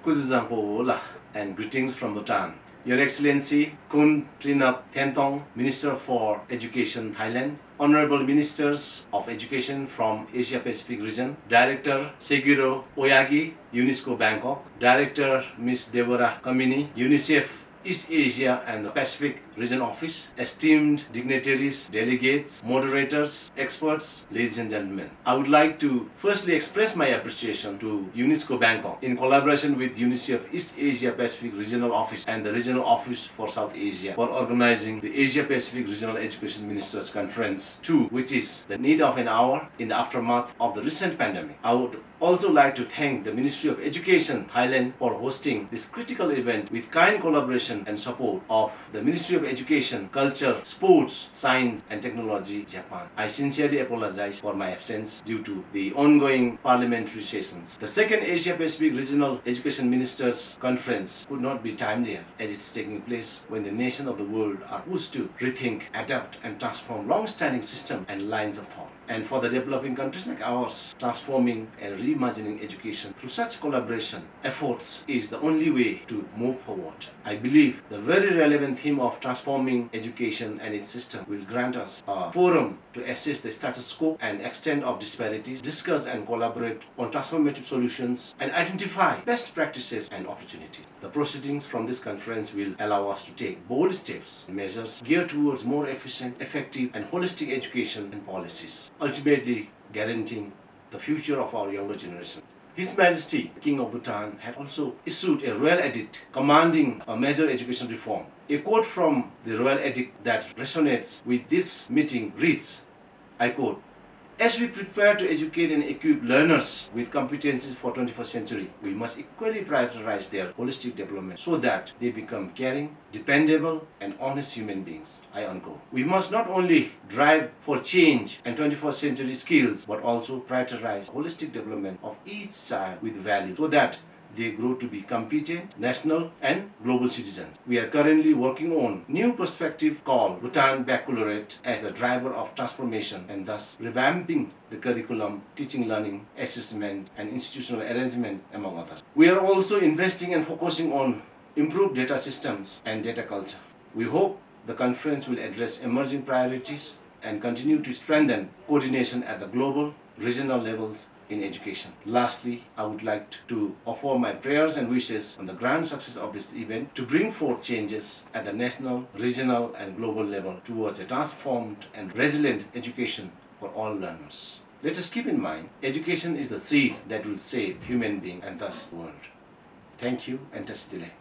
Kuzuzampo and greetings from Bhutan. Your Excellency Kun Trinap Thentong, Minister for Education, Thailand, Honorable Ministers of Education from Asia Pacific region, Director Seguro Oyagi, UNESCO Bangkok, Director Ms. Deborah Kamini, UNICEF East Asia and the Pacific Region Office, esteemed dignitaries, delegates, moderators, experts, ladies and gentlemen. I would like to firstly express my appreciation to UNESCO Bangkok in collaboration with UNICEF East Asia Pacific Regional Office and the Regional Office for South Asia for organizing the Asia Pacific Regional Education Ministers Conference II, which is the need of an hour in the aftermath of the recent pandemic. I would also like to thank the Ministry of Education, Thailand, for hosting this critical event with kind collaboration and support of the Ministry of Education, Culture, Sports, Science and Technology, Japan. I sincerely apologize for my absence due to the ongoing parliamentary sessions. The second Asia Pacific Regional Education Ministers Conference could not be timelier as it is taking place when the nations of the world are pushed to rethink, adapt and transform long-standing systems and lines of thought. And for the developing countries like ours, transforming and reimagining education through such collaboration efforts is the only way to move forward. I believe the very relevant theme of transforming education and its system will grant us a forum to assess the status quo and extent of disparities, discuss and collaborate on transformative solutions, and identify best practices and opportunities. The proceedings from this conference will allow us to take bold steps and measures geared towards more efficient, effective, and holistic education and policies, ultimately guaranteeing the future of our younger generation. His Majesty, the King of Bhutan, had also issued a royal edict commanding a major education reform. A quote from the royal edict that resonates with this meeting reads, I quote, "As we prepare to educate and equip learners with competencies for 21st century, we must equally prioritize their holistic development so that they become caring, dependable, and honest human beings." I unquote. We must not only drive for change and 21st century skills, but also prioritize holistic development of each child with value so that they grow to be competent, national and global citizens. We are currently working on new perspective called Bhutan Baccalaureate as the driver of transformation and thus revamping the curriculum, teaching, learning, assessment and institutional arrangement among others. We are also investing and focusing on improved data systems and data culture. We hope the conference will address emerging priorities and continue to strengthen coordination at the global, regional levels in education. Lastly, I would like to offer my prayers and wishes on the grand success of this event to bring forth changes at the national, regional and global level towards a transformed and resilient education for all learners. Let us keep in mind, education is the seed that will save human beings and thus the world. Thank you and Tasdile.